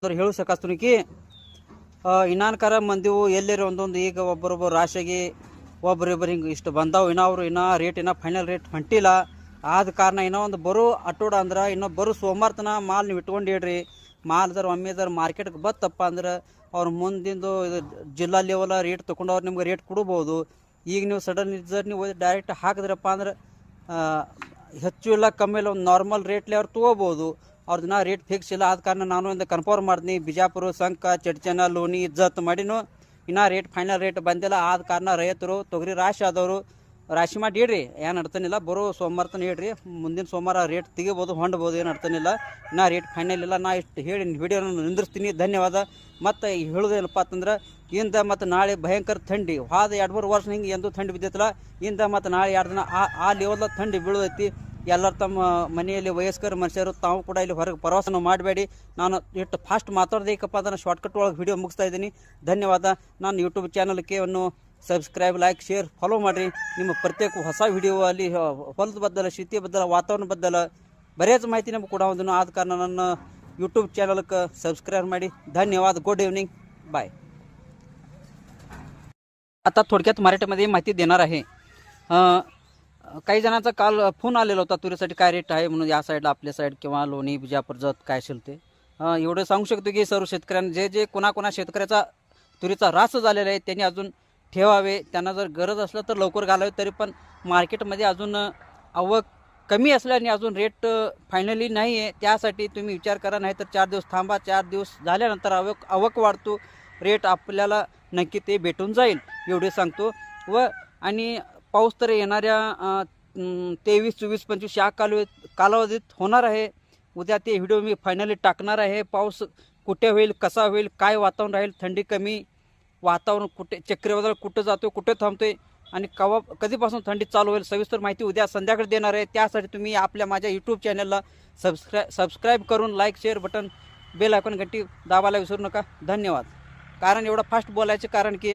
ಹೇಳು ಸಕಾಸ್ತೀನಿ ಕಿ ಇನ್ನಾನ್ಕಾರ ಮಂದಿವು ಎಲ್ಲೇರಿ ಒಂದೊಂದು ಈಗ ಒಬ್ಬರೊಬ್ಬರು ರಾಶಿಯಾಗಿ ಒಬ್ಬರಿಬ್ಬರು ಹಿಂಗೆ ಇಷ್ಟು ಬಂದಾವು ಇನ್ನೂ ಇನ್ನೂ ರೇಟ್ ಇನ್ನೂ ಫೈನಲ್ ರೇಟ್ ಹೊಂಟಿಲ್ಲ. ಆದ ಕಾರಣ ಇನ್ನೂ ಒಂದು ಬರೋ ಅಟೋಡ ಅಂದ್ರೆ ಇನ್ನೂ ಬರೋ ಸೋಮವಾರ ತನ ಮಾಲ್ ನೀವು ಇಟ್ಕೊಂಡು ಇಡ್ರಿ. ಮಾಲ್ ಒಮ್ಮೆ ಮಾರ್ಕೆಟ್ಗೆ ಬತ್ತಪ್ಪ ಅಂದ್ರೆ ಅವ್ರು ಮುಂದಿಂದು ಇದು ಜಿಲ್ಲಾ ಲೆವೆಲ ರೇಟ್ ತೊಗೊಂಡವ್ರು ನಿಮ್ಗೆ ರೇಟ್ ಕೊಡ್ಬೋದು. ಈಗ ನೀವು ಸಡನ್ ನೀವು ಡೈರೆಕ್ಟ್ ಹಾಕಿದ್ರಪ್ಪ ಅಂದ್ರೆ ಹೆಚ್ಚು ಇಲ್ಲ ಕಮ್ಮಿ ಇಲ್ಲ ಒಂದು ನಾರ್ಮಲ್ ರೇಟ್ಲಿ ಅವ್ರು ತೊಗೋಬೋದು. ಅವ್ರದ್ದು ನಾ ರೇಟ್ ಫಿಕ್ಸ್ ಇಲ್ಲ. ಆದ ಕಾರಣ ನಾನು ಇಂದ ಕನ್ಫರ್ಮ್ ಮಾಡ್ತೀನಿ. ಬಿಜಾಪುರ ಸಂಕ ಚಡ್ಚನ ಲೋನಿ ಇಜ್ಜತ್ ಮಾಡಿನೂ ಇನ್ನೂ ರೇಟ್ ಫೈನಲ್ ರೇಟ್ ಬಂದಿಲ್ಲ. ಆದ ಕಾರಣ ರೈತರು ತೊಗರಿ ರಾಶಿ ಆದವರು ರಾಶಿ ಮಾಡಿ ಇಡ್ರಿ, ಏನು ಅಡ್ತಾನಿಲ್ಲ. ಬರೋ ಸೋಮವಾರ ತನ ಇಡ್ರಿ, ಮುಂದಿನ ಸೋಮವಾರ ರೇಟ್ ತೆಗಿಬೋದು ಹೊಂಡ್ಬೋದು, ಏನು ಅಡ್ತಾನಿಲ್ಲ. ಇನ್ನೂ ರೇಟ್ ಫೈನಲ್ ಇಲ್ಲ. ನಾ ಇಷ್ಟು ಹೇಳಿ ವಿಡಿಯೋನ ನಿಂದಿರ್ತೀನಿ. ಧನ್ಯವಾದ. ಮತ್ತು ಹೇಳೋದೇನಪ್ಪ ಅಂತಂದ್ರೆ ಇಂದ ಮತ್ತು ನಾಳೆ ಭಯಂಕರ ಥಂಡಿ ಹಾದ 2-3 ವರ್ಷ ಹಿಂಗೆ ಎಂದೂ ಥಂಡಿ ಬಿದ್ದೈತಲ್ಲ. ಇಂದ ಮತ್ತು ನಾಳೆ 2 ದಿನ ಆ ಲೆವೆಲ್ದಾಗ ಥಂಡಿ ಬೀಳೋದೈತಿ. ಎಲ್ಲರೂ ತಮ್ಮ ಮನೆಯಲ್ಲಿ ವಯಸ್ಕರ ಮನುಷ್ಯರು ತಾವು ಕೂಡ ಇಲ್ಲಿ ಹೊರಗೆ ಪ್ರವಾಸನ ಮಾಡಬೇಡಿ. ನಾನು ಎಷ್ಟು ಫಾಸ್ಟ್ ಮಾತಾಡ್ದೇಕಪ್ಪ ಅದನ್ನು ಶಾರ್ಟ್ಕಟ್ ಒಳಗೆ ವಿಡಿಯೋ ಮುಗಿಸ್ತಾ ಇದ್ದೀನಿ. ಧನ್ಯವಾದ. ನಾನು ಯೂಟ್ಯೂಬ್ ಚಾನಲ್ಗೆ ಸಬ್ಸ್ಕ್ರೈಬ್, ಲೈಕ್, ಶೇರ್, ಫಾಲೋ ಮಾಡಿರಿ. ನಿಮ್ಮ ಪ್ರತ್ಯೇಕ ಹೊಸ ವಿಡಿಯೋ ಅಲ್ಲಿ ಹೊಲದ ಬದ್ದಲ, ಶೀತಿ ಬದ್ದಲ, ವಾತಾವರಣ ಬದ್ದಲ ಬರೇಚ ಮಾಹಿತಿ ನಮ್ಗೆ ಕೂಡ ಒಂದು. ಆದ ಕಾರಣ ನನ್ನ यूट्यूब चॅनल सबस्क्राईब ಮಾಡಿ. धन्यवाद. Good evening. बाय. आता थोडक्यात मराठीमध्ये माहिती देणार आहे. काही जणांचा काल फोन आलेला होता तुरीसाठी काय रेट आहे म्हणून, या साईडला आपल्या साईड किंवा लोणी बिजापूर जत काय असेल ते. एवढं सांगू शकतो की सर्व शेतकऱ्यांना जे कोणा शेतकऱ्याचा तुरीचा रास झालेला आहे त्यांनी अजून ठेवावे. त्यांना जर गरज असलं तर लवकर घालावे. तरी पण मार्केटमध्ये अजून आवक कमी असल्याने अजून रेट फायनली नाही आहे. त्यासाठी तुम्ही विचार करा, नाही तर 4 दिवस थांबा. 4 दिवस झाल्यानंतर आवक वाढतो, रेट आपल्याला नक्की ते भेटून जाईल एवढे सांगतो. आणि पाऊस तर येणाऱ्या 23, 24, 25 या कालावधीत होणार आहे. उद्या ते व्हिडिओ मी फायनली टाकणार आहे. पाऊस कुठे होईल, कसा होईल, काय वातावरण राहील, थंडी कमी, वातावरण कुठे चक्रीवादळ कुठं जातो, कुठे थांबतोय आणि कधीपासून थंडी चालू होईल सविस्तर माहिती उद्या संध्याकाळी देणार आहे. त्यासाठी तुम्ही आपल्या माझ्या यूट्यूब चॅनलला सबस्क्राईब करून like, share button, bell icon घंटी दाबायला विसरू नका. धन्यवाद. कारण एवढं फास्ट बोलायचं कारण की